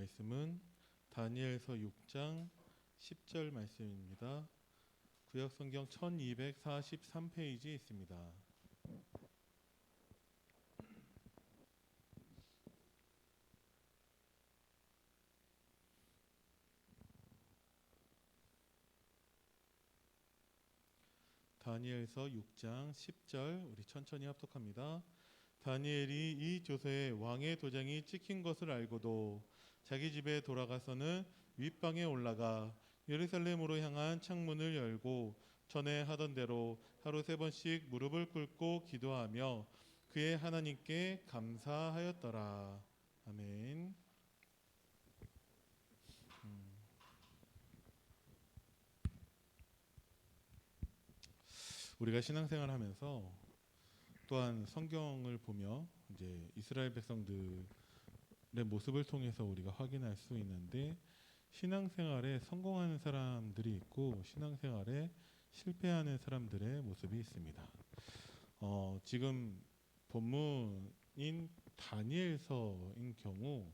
말씀은 다니엘서 6장 10절 말씀입니다. 구약성경 1243페이지에 있습니다. 다니엘서 6장 10절 우리 천천히 합독합니다. 다니엘이 이 조서에 왕의 도장이 찍힌 것을 알고도 자기 집에 돌아가서는 윗방에 올라가 예루살렘으로 향한 창문을 열고 전에 하던 대로 하루 3번씩 무릎을 꿇고 기도하며 그의 하나님께 감사하였더라. 아멘. 우리가 신앙생활 하면서 또한 성경을 보며 이제 이스라엘 백성들의 모습을 통해서 우리가 확인할 수 있는데, 신앙생활에 성공하는 사람들이 있고 신앙생활에 실패하는 사람들의 모습이 있습니다. 지금 본문인 다니엘서인 경우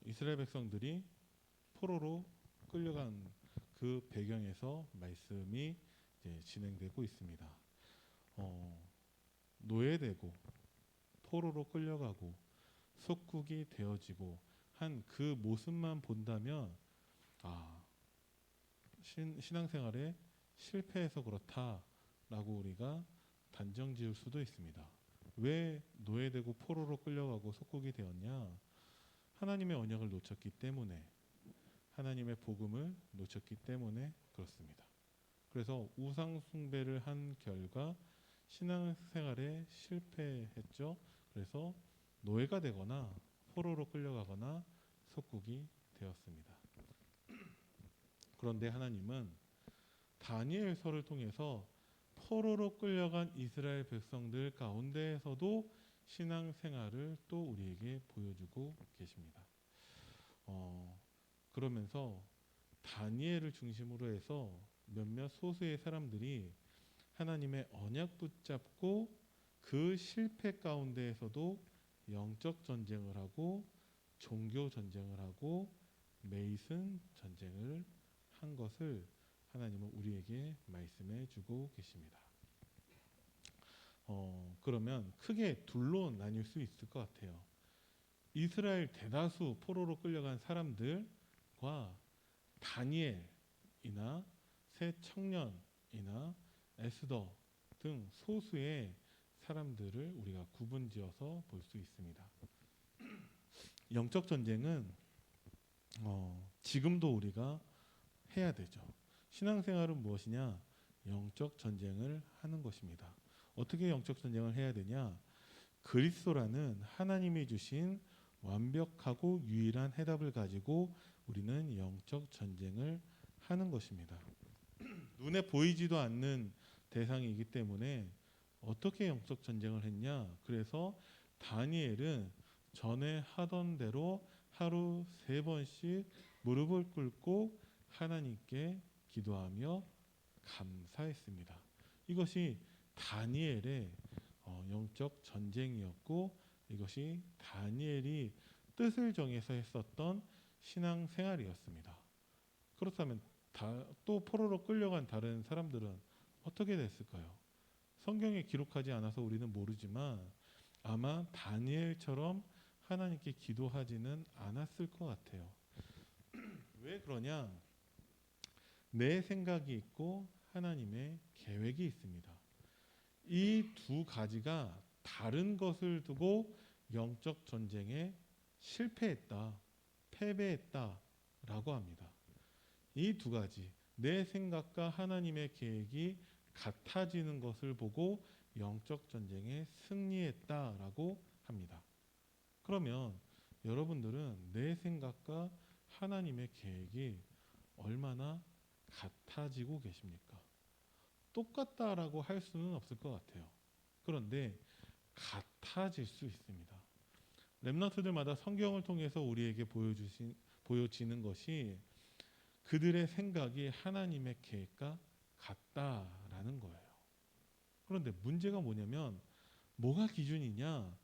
이스라엘 백성들이 포로로 끌려간 그 배경에서 말씀이 이제 진행되고 있습니다. 노예되고 포로로 끌려가고 속국이 되어지고 한 그 모습만 본다면 신앙생활에 실패해서 그렇다라고 우리가 단정 지을 수도 있습니다. 왜 노예되고 포로로 끌려가고 속국이 되었냐? 하나님의 언약을 놓쳤기 때문에, 하나님의 복음을 놓쳤기 때문에 그렇습니다. 그래서 우상 숭배를 한 결과 신앙생활에 실패했죠. 그래서 노예가 되거나 포로로 끌려가거나 속국이 되었습니다. 그런데 하나님은 다니엘서를 통해서 포로로 끌려간 이스라엘 백성들 가운데에서도 신앙생활을 또 우리에게 보여주고 계십니다. 그러면서 다니엘을 중심으로 해서 몇몇 소수의 사람들이 하나님의 언약 붙잡고 그 실패 가운데에서도 영적 전쟁을 하고 종교 전쟁을 하고 메이슨 전쟁을 한 것을 하나님은 우리에게 말씀해 주고 계십니다. 그러면 크게 둘로 나뉠 수 있을 것 같아요. 이스라엘 대다수 포로로 끌려간 사람들과 다니엘이나 새 청년이나 에스더 등 소수의 사람들을 우리가 구분지어서 볼 수 있습니다. 영적 전쟁은 지금도 우리가 해야 되죠. 신앙생활은 무엇이냐? 영적 전쟁을 하는 것입니다. 어떻게 영적 전쟁을 해야 되냐? 그리스도라는 하나님이 주신 완벽하고 유일한 해답을 가지고 우리는 영적 전쟁을 하는 것입니다. 눈에 보이지도 않는 대상이기 때문에 어떻게 영적 전쟁을 했냐? 그래서 다니엘은 전에 하던 대로 하루 3번씩 무릎을 꿇고 하나님께 기도하며 감사했습니다. 이것이 다니엘의 영적 전쟁이었고, 이것이 다니엘이 뜻을 정해서 했었던 신앙생활이었습니다. 그렇다면 또 포로로 끌려간 다른 사람들은 어떻게 됐을까요? 성경에 기록하지 않아서 우리는 모르지만 아마 다니엘처럼 하나님께 기도하지는 않았을 것 같아요. 왜 그러냐? 내 생각이 있고 하나님의 계획이 있습니다. 이 두 가지가 다른 것을 두고 영적 전쟁에 실패했다, 패배했다라고 합니다. 이 두 가지, 내 생각과 하나님의 계획이 같아지는 것을 보고 영적 전쟁에 승리했다라고 합니다. 그러면 여러분들은 내 생각과 하나님의 계획이 얼마나 같아지고 계십니까? 똑같다라고 할 수는 없을 것 같아요. 그런데 같아질 수 있습니다. 렘넌트들마다 성경을 통해서 우리에게 보여지는 것이 그들의 생각이 하나님의 계획과 같다라는 거예요. 그런데 문제가 뭐냐면, 뭐가 기준이냐?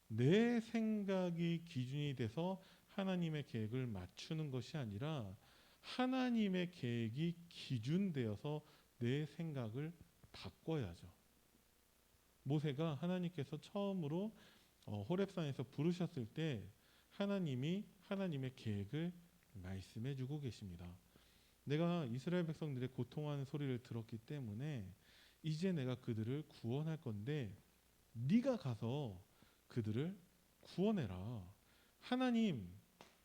내 생각이 기준이 돼서 하나님의 계획을 맞추는 것이 아니라 하나님의 계획이 기준되어서 내 생각을 바꿔야죠. 모세가 하나님께서 처음으로 호렙산에서 부르셨을 때 하나님이 하나님의 계획을 말씀해 주고 계십니다. 내가 이스라엘 백성들의 고통하는 소리를 들었기 때문에 이제 내가 그들을 구원할 건데 네가 가서 그들을 구원해라. 하나님,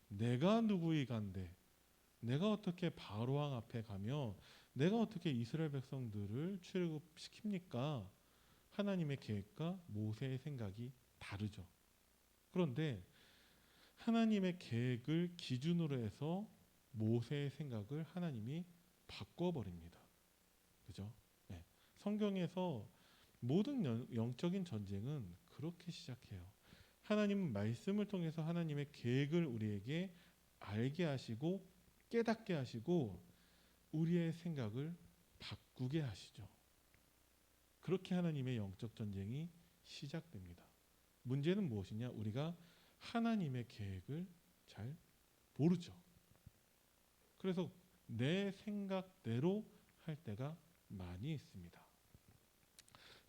내가 누구이간데 내가 어떻게 바로왕 앞에 가며 내가 어떻게 이스라엘 백성들을 출애굽시킵니까? 하나님의 계획과 모세의 생각이 다르죠. 그런데 하나님의 계획을 기준으로 해서 모세의 생각을 하나님이 바꿔버립니다. 그죠? 네. 성경에서 모든 영적인 전쟁은 그렇게 시작해요. 하나님은 말씀을 통해서 하나님의 계획을 우리에게 알게 하시고 깨닫게 하시고 우리의 생각을 바꾸게 하시죠. 그렇게 하나님의 영적 전쟁이 시작됩니다. 문제는 무엇이냐? 우리가 하나님의 계획을 잘 모르죠. 그래서 내 생각대로 할 때가 많이 있습니다.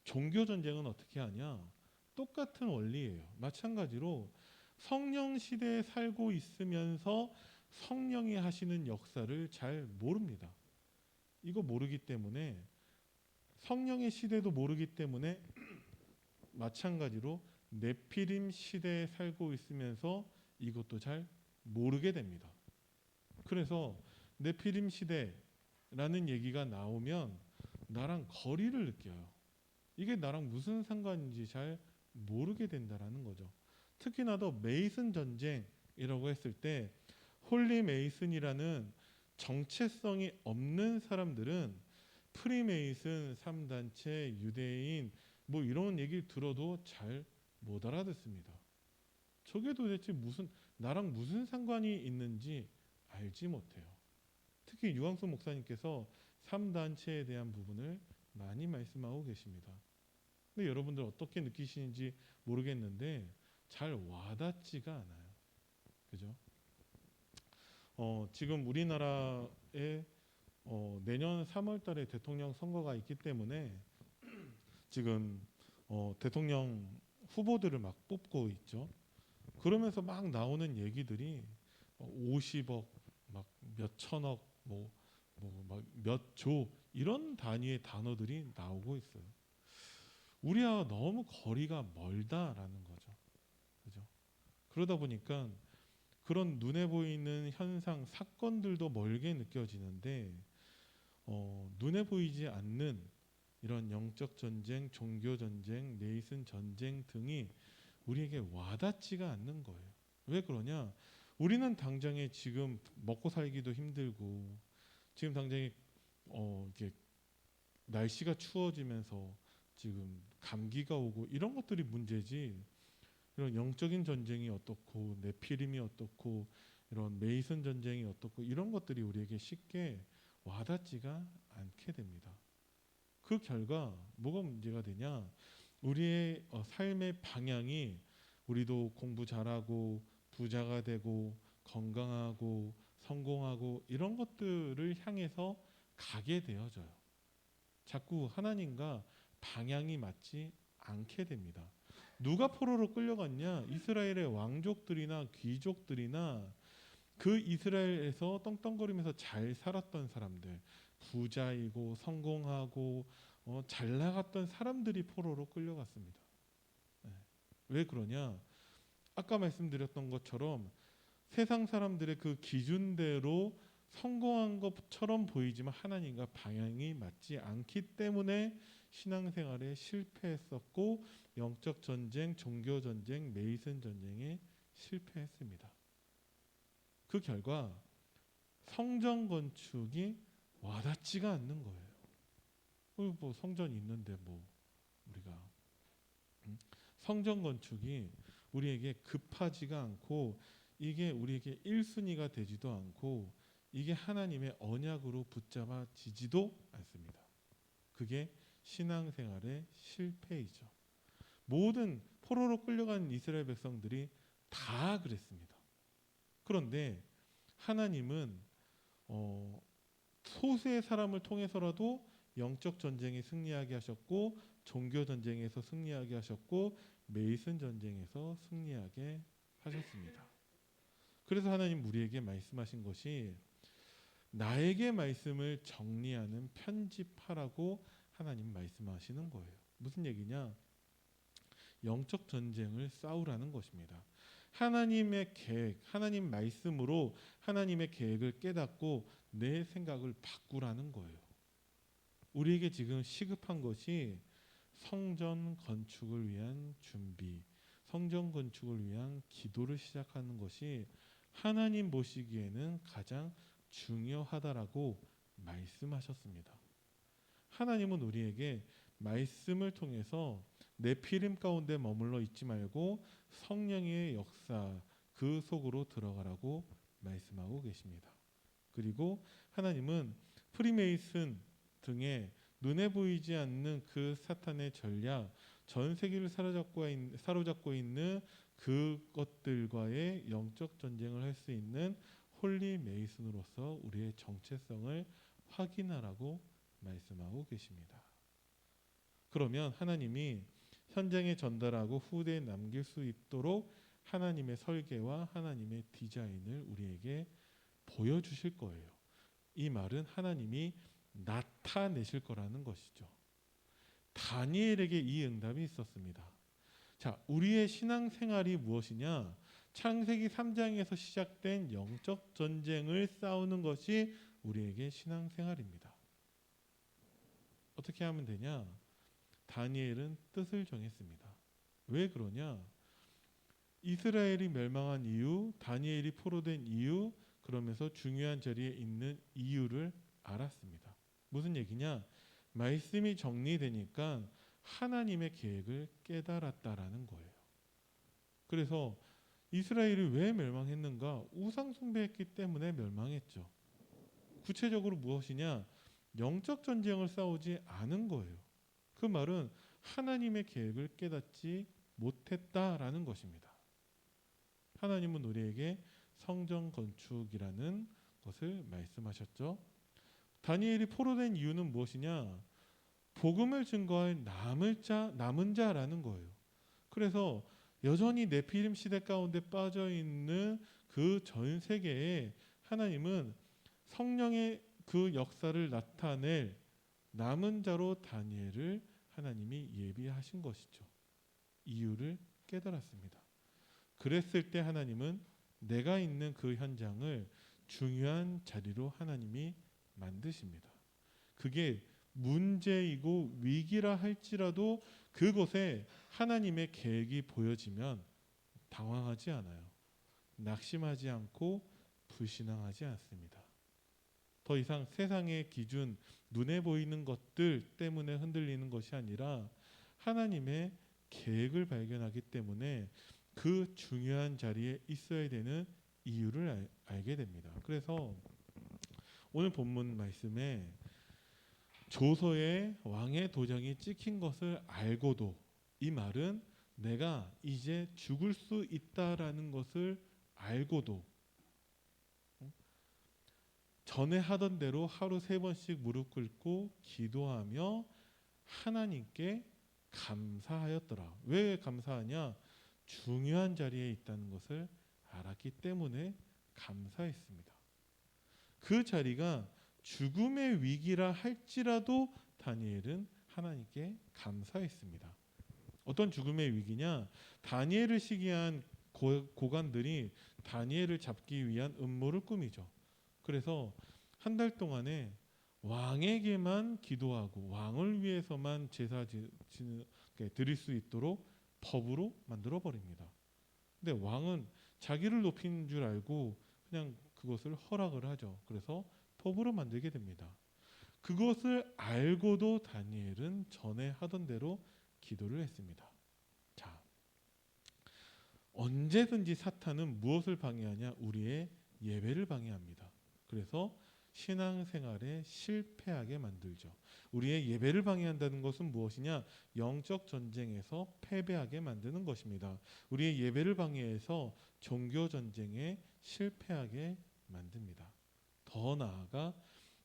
종교 전쟁은 어떻게 하냐? 똑같은 원리예요. 마찬가지로 성령 시대에 살고 있으면서 성령이 하시는 역사를 잘 모릅니다. 이거 모르기 때문에 성령의 시대도 모르기 때문에 마찬가지로 네피림 시대에 살고 있으면서 이것도 잘 모르게 됩니다. 그래서 네피림 시대라는 얘기가 나오면 나랑 거리를 느껴요. 이게 나랑 무슨 상관인지 잘 모르게 된다라는 거죠. 특히나 더 메이슨 전쟁이라고 했을 때 홀리 메이슨이라는 정체성이 없는 사람들은 프리메이슨, 3단체, 유대인 뭐 이런 얘기 들어도 잘 못 알아듣습니다. 저게 도대체 나랑 무슨 상관이 있는지 알지 못해요. 특히 유광수 목사님께서 3단체에 대한 부분을 많이 말씀하고 계십니다. 근데 여러분들 어떻게 느끼시는지 모르겠는데 잘 와닿지가 않아요. 그죠? 지금 우리나라에 내년 3월 달에 대통령 선거가 있기 때문에 지금 대통령 후보들을 막 뽑고 있죠. 그러면서 막 나오는 얘기들이 50억, 막 몇천억, 막 몇 조 이런 단위의 단어들이 나오고 있어요. 우리와 너무 거리가 멀다라는 거죠. 그죠? 그러다 보니까 그런 눈에 보이는 현상, 사건들도 멀게 느껴지는데 눈에 보이지 않는 이런 영적 전쟁, 종교 전쟁, 네이슨 전쟁 등이 우리에게 와닿지가 않는 거예요. 왜 그러냐? 우리는 당장에 지금 먹고 살기도 힘들고 지금 당장에 이렇게 날씨가 추워지면서 지금 감기가 오고 이런 것들이 문제지. 이런 영적인 전쟁이 어떻고 네피림이 어떻고 이런 메이슨 전쟁이 어떻고 이런 것들이 우리에게 쉽게 와닿지가 않게 됩니다. 그 결과 뭐가 문제가 되냐? 우리의 삶의 방향이 우리도 공부 잘하고 부자가 되고 건강하고 성공하고 이런 것들을 향해서 가게 되어져요. 자꾸 하나님과 방향이 맞지 않게 됩니다. 누가 포로로 끌려갔냐? 이스라엘의 왕족들이나 귀족들이나 그 이스라엘에서 떵떵거리면서 잘 살았던 사람들, 부자이고 성공하고 잘 나갔던 사람들이 포로로 끌려갔습니다. 네. 왜 그러냐? 아까 말씀드렸던 것처럼 세상 사람들의 그 기준대로 성공한 것처럼 보이지만 하나님과 방향이 맞지 않기 때문에 신앙생활에 실패했었고 영적 전쟁, 종교 전쟁, 메이슨 전쟁에 실패했습니다. 그 결과 성전 건축이 와닿지가 않는 거예요. 뭐 성전 있는데 뭐 우리가 성전 건축이 우리에게 급하지가 않고 이게 우리에게 1순위가 되지도 않고 이게 하나님의 언약으로 붙잡아지지도 않습니다. 그게 신앙생활의 실패이죠. 모든 포로로 끌려간 이스라엘 백성들이 다 그랬습니다. 그런데 하나님은 소수의 사람을 통해서라도 영적 전쟁에 승리하게 하셨고, 종교 전쟁에서 승리하게 하셨고, 메이슨 전쟁에서 승리하게 하셨습니다. 그래서 하나님 우리에게 말씀하신 것이 나에게 말씀을 정리하는 편집하라고 하나님 말씀하시는 거예요. 무슨 얘기냐? 영적 전쟁을 싸우라는 것입니다. 하나님의 계획, 하나님 말씀으로 하나님의 계획을 깨닫고 내 생각을 바꾸라는 거예요. 우리에게 지금 시급한 것이 성전 건축을 위한 준비, 성전 건축을 위한 기도를 시작하는 것이 하나님 보시기에는 가장 중요하다라고 말씀하셨습니다. 하나님은 우리에게 말씀을 통해서 네피림 가운데 머물러 있지 말고 성령의 역사 그 속으로 들어가라고 말씀하고 계십니다. 그리고 하나님은 프리메이슨 등의 눈에 보이지 않는 그 사탄의 전략, 전 세계를 사로잡고 있는 그것들과의 영적 전쟁을 할 수 있는 홀리 메이슨으로서 우리의 정체성을 확인하라고 말씀하고 계십니다. 그러면 하나님이 현장에 전달하고 후대에 남길 수 있도록 하나님의 설계와 하나님의 디자인을 우리에게 보여주실 거예요. 이 말은 하나님이 나타내실 거라는 것이죠. 다니엘에게 이 응답이 있었습니다. 자, 우리의 신앙생활이 무엇이냐? 창세기 3장에서 시작된 영적 전쟁을 싸우는 것이 우리에게 신앙생활입니다. 어떻게 하면 되냐? 다니엘은 뜻을 정했습니다. 왜 그러냐? 이스라엘이 멸망한 이유, 다니엘이 포로된 이유, 그러면서 중요한 자리에 있는 이유를 알았습니다. 무슨 얘기냐? 말씀이 정리되니까 하나님의 계획을 깨달았다라는 거예요. 그래서 이스라엘이 왜 멸망했는가? 우상 숭배했기 때문에 멸망했죠. 구체적으로 무엇이냐? 영적 전쟁을 싸우지 않은 거예요. 그 말은 하나님의 계획을 깨닫지 못했다라는 것입니다. 하나님은 우리에게 성전 건축이라는 것을 말씀하셨죠. 다니엘이 포로된 이유는 무엇이냐? 복음을 증거할 남은 자라는 거예요. 그래서 여전히 네피림 시대 가운데 빠져 있는 그 전 세계에 하나님은 성령의 그 역사를 나타낼 남은 자로 다니엘을 하나님이 예비하신 것이죠. 이유를 깨달았습니다. 그랬을 때 하나님은 내가 있는 그 현장을 중요한 자리로 하나님이 만드십니다. 그게 문제이고 위기라 할지라도 그곳에 하나님의 계획이 보여지면 당황하지 않아요. 낙심하지 않고 불신앙하지 않습니다. 더 이상 세상의 기준, 눈에 보이는 것들 때문에 흔들리는 것이 아니라 하나님의 계획을 발견하기 때문에 그 중요한 자리에 있어야 되는 이유를 알게 됩니다. 그래서 오늘 본문 말씀에 조서에 왕의 도장이 찍힌 것을 알고도, 이 말은 내가 이제 죽을 수 있다라는 것을 알고도 전에 하던 대로 하루 3번씩 무릎 꿇고 기도하며 하나님께 감사하였더라. 왜 감사하냐? 중요한 자리에 있다는 것을 알았기 때문에 감사했습니다. 그 자리가 죽음의 위기라 할지라도 다니엘은 하나님께 감사했습니다. 어떤 죽음의 위기냐? 다니엘을 시기한 고관들이 다니엘을 잡기 위한 음모를 꾸미죠. 그래서 한 달 동안에 왕에게만 기도하고 왕을 위해서만 제사 드릴 수 있도록 법으로 만들어 버립니다. 근데 왕은 자기를 높인 줄 알고 그냥 그것을 허락을 하죠. 그래서 법으로 만들게 됩니다. 그것을 알고도 다니엘은 전에 하던 대로 기도를 했습니다. 자, 언제든지 사탄은 무엇을 방해하냐? 우리의 예배를 방해합니다. 그래서 신앙생활에 실패하게 만들죠. 우리의 예배를 방해한다는 것은 무엇이냐? 영적 전쟁에서 패배하게 만드는 것입니다. 우리의 예배를 방해해서 종교 전쟁에 실패하게 만듭니다. 더 나아가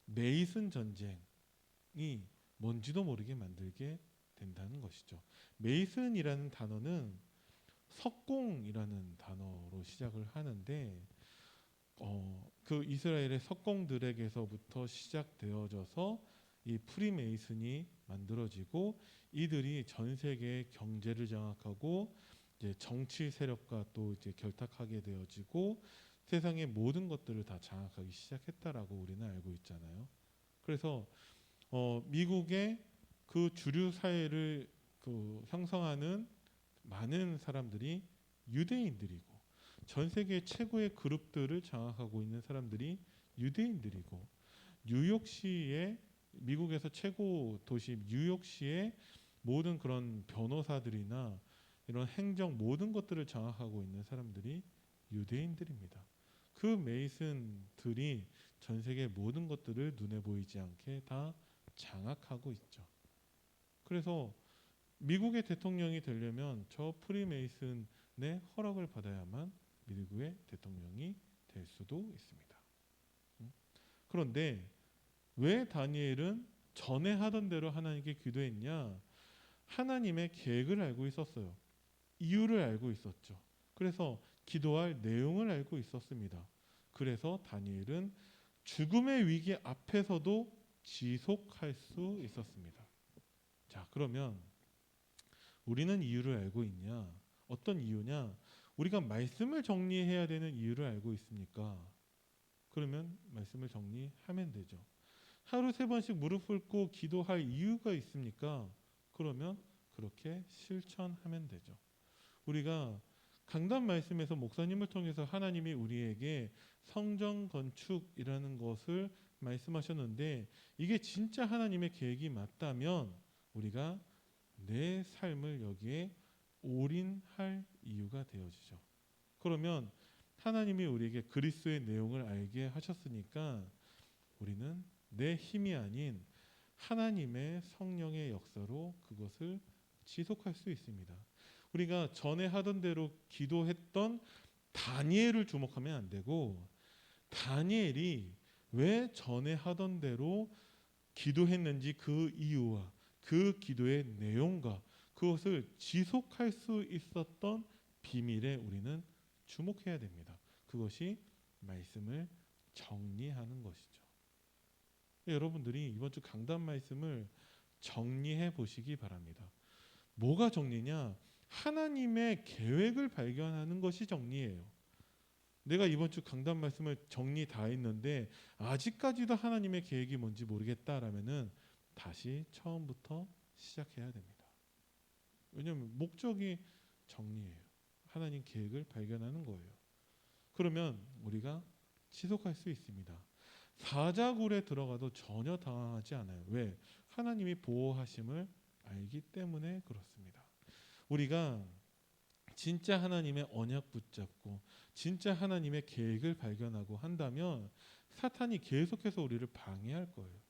메이슨 전쟁이 뭔지도 모르게 만들게 된다는 것이죠. 메이슨이라는 단어는 석공이라는 단어로 시작을 하는데 그 이스라엘의 석공들에게서부터 시작되어져서 이 프리메이슨이 만들어지고 이들이 전 세계의 경제를 장악하고 이제 정치 세력과 또 이제 결탁하게 되어지고 세상의 모든 것들을 다 장악하기 시작했다라고 우리는 알고 있잖아요. 그래서 미국의 그 주류 사회를 그 형성하는 많은 사람들이 유대인들이고 전 세계 최고의 그룹들을 장악하고 있는 사람들이 유대인들이고 뉴욕시의 미국에서 최고 도시 뉴욕시의 모든 그런 변호사들이나 이런 행정 모든 것들을 장악하고 있는 사람들이 유대인들입니다. 그 메이슨들이 전 세계 모든 것들을 눈에 보이지 않게 다 장악하고 있죠. 그래서 미국의 대통령이 되려면 저 프리메이슨의 허락을 받아야만 미국의 대통령이 될 수도 있습니다. 그런데 왜 다니엘은 전에 하던 대로 하나님께 기도했냐? 하나님의 계획을 알고 있었어요. 이유를 알고 있었죠. 그래서 기도할 내용을 알고 있었습니다. 그래서 다니엘은 죽음의 위기 앞에서도 지속할 수 있었습니다. 자, 그러면 우리는 이유를 알고 있냐? 어떤 이유냐? 우리가 말씀을 정리해야 되는 이유를 알고 있습니까? 그러면 말씀을 정리하면 되죠. 하루 3번씩 무릎 꿇고 기도할 이유가 있습니까? 그러면 그렇게 실천하면 되죠. 우리가 강단 말씀에서 목사님을 통해서 하나님이 우리에게 성전 건축이라는 것을 말씀하셨는데 이게 진짜 하나님의 계획이 맞다면 우리가 내 삶을 여기에 올인할 이유가 되어지죠. 그러면 하나님이 우리에게 그리스도의 내용을 알게 하셨으니까 우리는 내 힘이 아닌 하나님의 성령의 역사로 그것을 지속할 수 있습니다. 우리가 전에 하던 대로 기도했던 다니엘을 주목하면 안 되고 다니엘이 왜 전에 하던 대로 기도했는지 그 이유와 그 기도의 내용과 그것을 지속할 수 있었던 비밀에 우리는 주목해야 됩니다. 그것이 말씀을 정리하는 것이죠. 여러분들이 이번 주 강단 말씀을 정리해 보시기 바랍니다. 뭐가 정리냐? 하나님의 계획을 발견하는 것이 정리예요. 내가 이번 주 강단 말씀을 정리 다 했는데 아직까지도 하나님의 계획이 뭔지 모르겠다라면은 다시 처음부터 시작해야 됩니다. 왜냐하면 목적이 정리예요. 하나님 계획을 발견하는 거예요. 그러면 우리가 지속할 수 있습니다. 사자굴에 들어가도 전혀 당황하지 않아요. 왜? 하나님이 보호하심을 알기 때문에 그렇습니다. 우리가 진짜 하나님의 언약 붙잡고 진짜 하나님의 계획을 발견하고 한다면 사탄이 계속해서 우리를 방해할 거예요.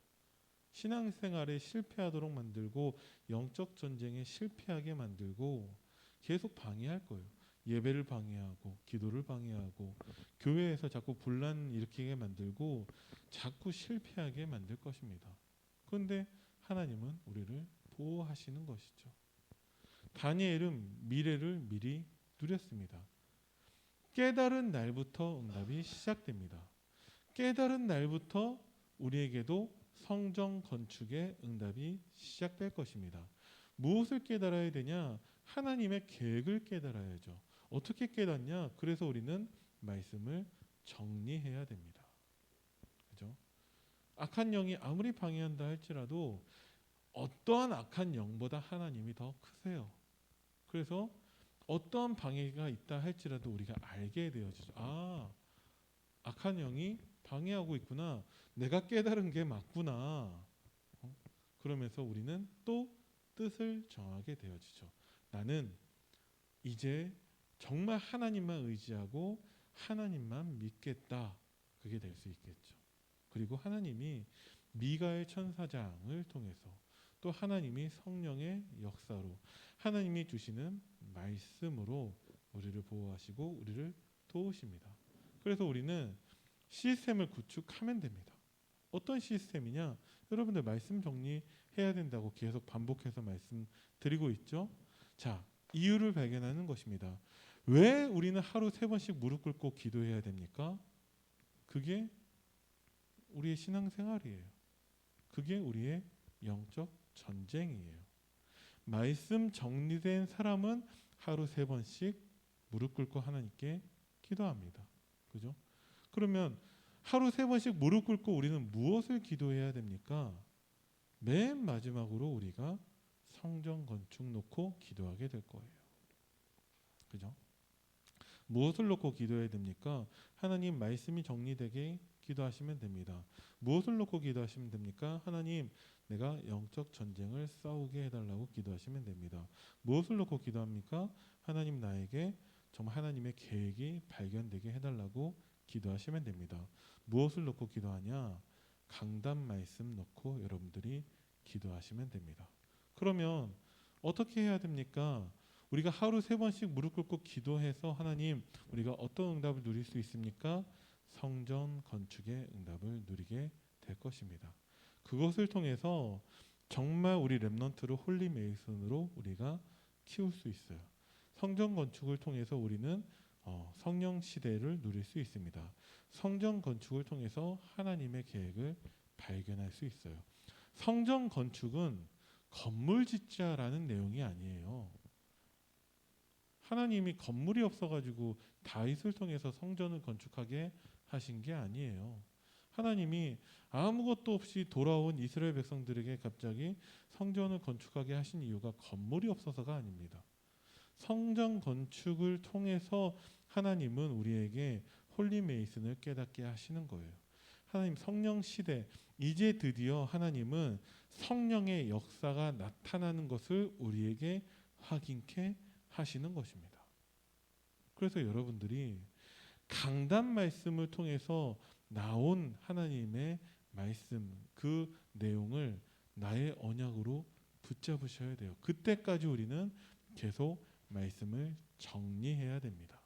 신앙생활에 실패하도록 만들고 영적 전쟁에 실패하게 만들고 계속 방해할 거예요. 예배를 방해하고 기도를 방해하고 교회에서 자꾸 분란 일으키게 만들고 자꾸 실패하게 만들 것입니다. 그런데 하나님은 우리를 보호하시는 것이죠. 다니엘은 미래를 미리 누렸습니다. 깨달은 날부터 응답이 시작됩니다. 깨달은 날부터 우리에게도 성전 건축의 응답이 시작될 것입니다. 무엇을 깨달아야 되냐? 하나님의 계획을 깨달아야죠. 어떻게 깨닫냐? 그래서 우리는 말씀을 정리해야 됩니다. 그죠? 악한 영이 아무리 방해한다 할지라도 어떠한 악한 영보다 하나님이 더 크세요. 그래서 어떠한 방해가 있다 할지라도 우리가 알게 되어지죠. 아, 악한 영이 방해하고 있구나. 내가 깨달은 게 맞구나. 그러면서 우리는 또 뜻을 정하게 되어지죠. 나는 이제 정말 하나님만 의지하고 하나님만 믿겠다. 그게 될 수 있겠죠. 그리고 하나님이 미가엘 천사장을 통해서 또 하나님이 성령의 역사로 하나님이 주시는 말씀으로 우리를 보호하시고 우리를 도우십니다. 그래서 우리는 시스템을 구축하면 됩니다. 어떤 시스템이냐? 여러분들 말씀 정리해야 된다고 계속 반복해서 말씀드리고 있죠. 자, 이유를 발견하는 것입니다. 왜 우리는 하루 3번씩 무릎 꿇고 기도해야 됩니까? 그게 우리의 신앙생활이에요. 그게 우리의 영적 전쟁이에요. 말씀 정리된 사람은 하루 3번씩 무릎 꿇고 하나님께 기도합니다. 그죠? 그러면 하루 3번씩 무릎 꿇고 우리는 무엇을 기도해야 됩니까? 맨 마지막으로 우리가 성전 건축 놓고 기도하게 될 거예요. 그죠? 무엇을 놓고 기도해야 됩니까? 하나님 말씀이 정리되게 기도하시면 됩니다. 무엇을 놓고 기도하시면 됩니까? 하나님 내가 영적 전쟁을 싸우게 해달라고 기도하시면 됩니다. 무엇을 놓고 기도합니까? 하나님 나에게 정말 하나님의 계획이 발견되게 해달라고 기도하시면 됩니다. 무엇을 놓고 기도하냐? 강단 말씀 놓고 여러분들이 기도하시면 됩니다. 그러면 어떻게 해야 됩니까? 우리가 하루 3번씩 무릎 꿇고 기도해서 하나님 우리가 어떤 응답을 누릴 수 있습니까? 성전 건축의 응답을 누리게 될 것입니다. 그것을 통해서 정말 우리 렘넌트를 홀리 메이슨으로 우리가 키울 수 있어요. 성전 건축을 통해서 우리는 성령 시대를 누릴 수 있습니다. 성전 건축을 통해서 하나님의 계획을 발견할 수 있어요. 성전 건축은 건물 짓자라는 내용이 아니에요. 하나님이 건물이 없어가지고 다윗을 통해서 성전을 건축하게 하신 게 아니에요. 하나님이 아무것도 없이 돌아온 이스라엘 백성들에게 갑자기 성전을 건축하게 하신 이유가 건물이 없어서가 아닙니다. 성전 건축을 통해서 하나님은 우리에게 홀리 메이슨을 깨닫게 하시는 거예요. 하나님 성령 시대, 이제 드디어 하나님은 성령의 역사가 나타나는 것을 우리에게 확인케 하시는 것입니다. 그래서 여러분들이 강단 말씀을 통해서 나온 하나님의 말씀, 그 내용을 나의 언약으로 붙잡으셔야 돼요. 그때까지 우리는 계속 말씀을 정리해야 됩니다.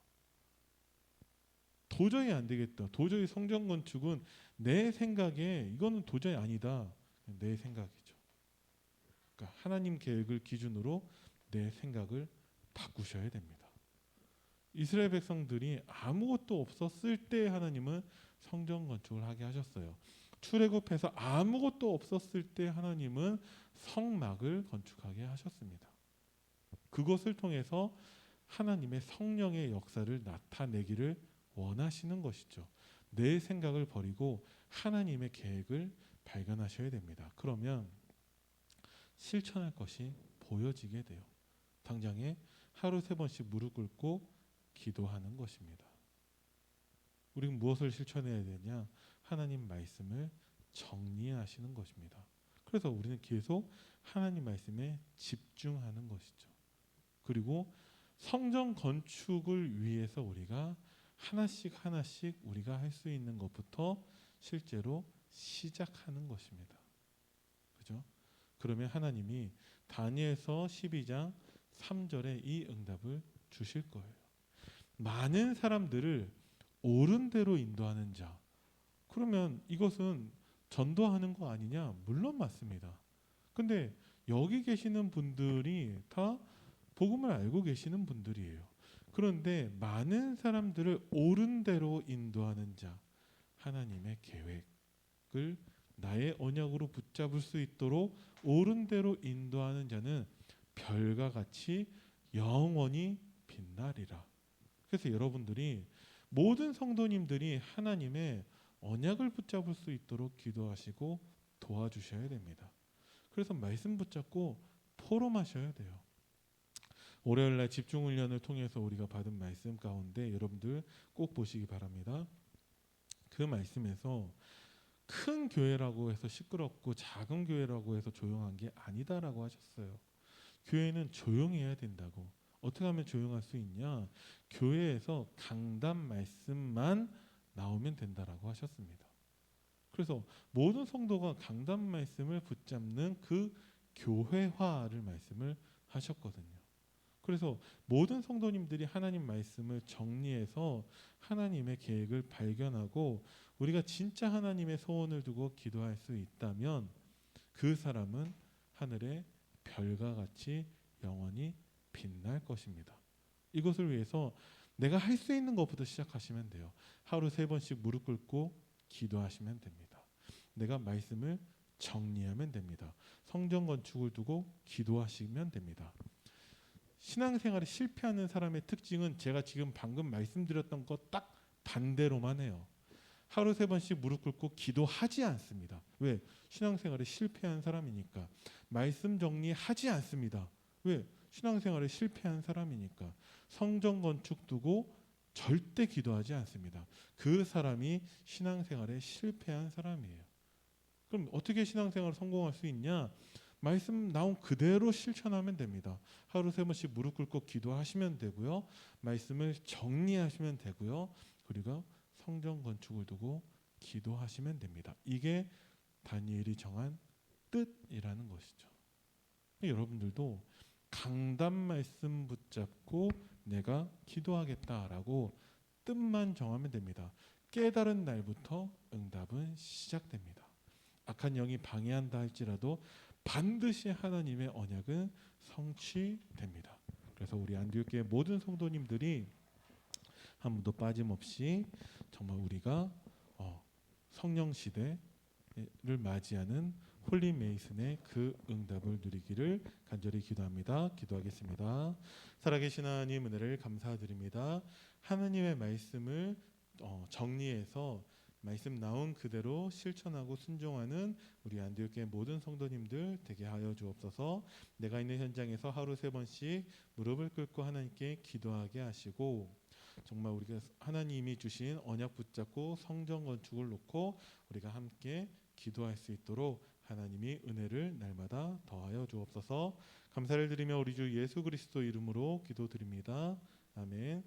도저히 안 되겠다. 도저히 성전 건축은 내 생각에 이거는 도저히 아니다. 내 생각이죠. 그러니까 하나님 계획을 기준으로 내 생각을 바꾸셔야 됩니다. 이스라엘 백성들이 아무것도 없었을 때 하나님은 성전 건축을 하게 하셨어요. 출애굽해서 아무것도 없었을 때 하나님은 성막을 건축하게 하셨습니다. 그것을 통해서 하나님의 성령의 역사를 나타내기를 원하시는 것이죠. 내 생각을 버리고 하나님의 계획을 발견하셔야 됩니다. 그러면 실천할 것이 보여지게 돼요. 당장에 하루 3번씩 무릎 꿇고 기도하는 것입니다. 우리는 무엇을 실천해야 되냐? 하나님 말씀을 정리하시는 것입니다. 그래서 우리는 계속 하나님 말씀에 집중하는 것이죠. 그리고 성전 건축을 위해서 우리가 하나씩 하나씩 우리가 할 수 있는 것부터 실제로 시작하는 것입니다. 그죠? 그러면 하나님이 다니엘서 12장 3절에 이 응답을 주실 거예요. 많은 사람들을 옳은 대로 인도하는 자. 그러면 이것은 전도하는 거 아니냐? 물론 맞습니다. 근데 여기 계시는 분들이 다 복음을 알고 계시는 분들이에요. 그런데 많은 사람들을 옳은 대로 인도하는 자, 하나님의 계획을 나의 언약으로 붙잡을 수 있도록 옳은 대로 인도하는 자는 별과 같이 영원히 빛나리라. 그래서 여러분들이 모든 성도님들이 하나님의 언약을 붙잡을 수 있도록 기도하시고 도와주셔야 됩니다. 그래서 말씀 붙잡고 포럼하셔야 돼요. 월요일날 집중훈련을 통해서 우리가 받은 말씀 가운데 여러분들 꼭 보시기 바랍니다. 그 말씀에서 큰 교회라고 해서 시끄럽고 작은 교회라고 해서 조용한 게 아니다라고 하셨어요. 교회는 조용해야 된다고. 어떻게 하면 조용할 수 있냐? 교회에서 강단 말씀만 나오면 된다라고 하셨습니다. 그래서 모든 성도가 강단 말씀을 붙잡는 그 교회화를 말씀을 하셨거든요. 그래서 모든 성도님들이 하나님 말씀을 정리해서 하나님의 계획을 발견하고 우리가 진짜 하나님의 소원을 두고 기도할 수 있다면 그 사람은 하늘의 별과 같이 영원히 빛날 것입니다. 이것을 위해서 내가 할 수 있는 것부터 시작하시면 돼요. 하루 3번씩 무릎 꿇고 기도하시면 됩니다. 내가 말씀을 정리하면 됩니다. 성전 건축을 두고 기도하시면 됩니다. 신앙생활에 실패하는 사람의 특징은 제가 지금 방금 말씀드렸던 것 딱 반대로만 해요. 하루 3번씩 무릎 꿇고 기도하지 않습니다. 왜? 신앙생활에 실패한 사람이니까. 말씀 정리하지 않습니다. 왜? 신앙생활에 실패한 사람이니까. 성전 건축 두고 절대 기도하지 않습니다. 그 사람이 신앙생활에 실패한 사람이에요. 그럼 어떻게 신앙생활을 성공할 수 있냐? 말씀 나온 그대로 실천하면 됩니다. 하루 3번씩 무릎 꿇고 기도하시면 되고요. 말씀을 정리하시면 되고요. 그리고 성전 건축을 두고 기도하시면 됩니다. 이게 다니엘이 정한 뜻이라는 것이죠. 여러분들도 강단 말씀 붙잡고 내가 기도하겠다라고 뜻만 정하면 됩니다. 깨달은 날부터 응답은 시작됩니다. 악한 영이 방해한다 할지라도 반드시 하나님의 언약은 성취됩니다. 그래서 우리 안디옥교회 모든 성도님들이 한 번도 빠짐없이 정말 우리가 성령 시대를 맞이하는 홀리 메이슨의 그 응답을 누리기를 간절히 기도합니다. 기도하겠습니다. 살아계신 하나님 은혜를 감사드립니다. 하나님의 말씀을 정리해서 말씀 나온 그대로 실천하고 순종하는 우리 안디옥교회 모든 성도님들 되게 하여 주옵소서. 내가 있는 현장에서 하루 3번씩 무릎을 꿇고 하나님께 기도하게 하시고 정말 우리가 하나님이 주신 언약 붙잡고 성전 건축을 놓고 우리가 함께 기도할 수 있도록 하나님이 은혜를 날마다 더하여 주옵소서. 감사를 드리며 우리 주 예수 그리스도 이름으로 기도드립니다. 아멘.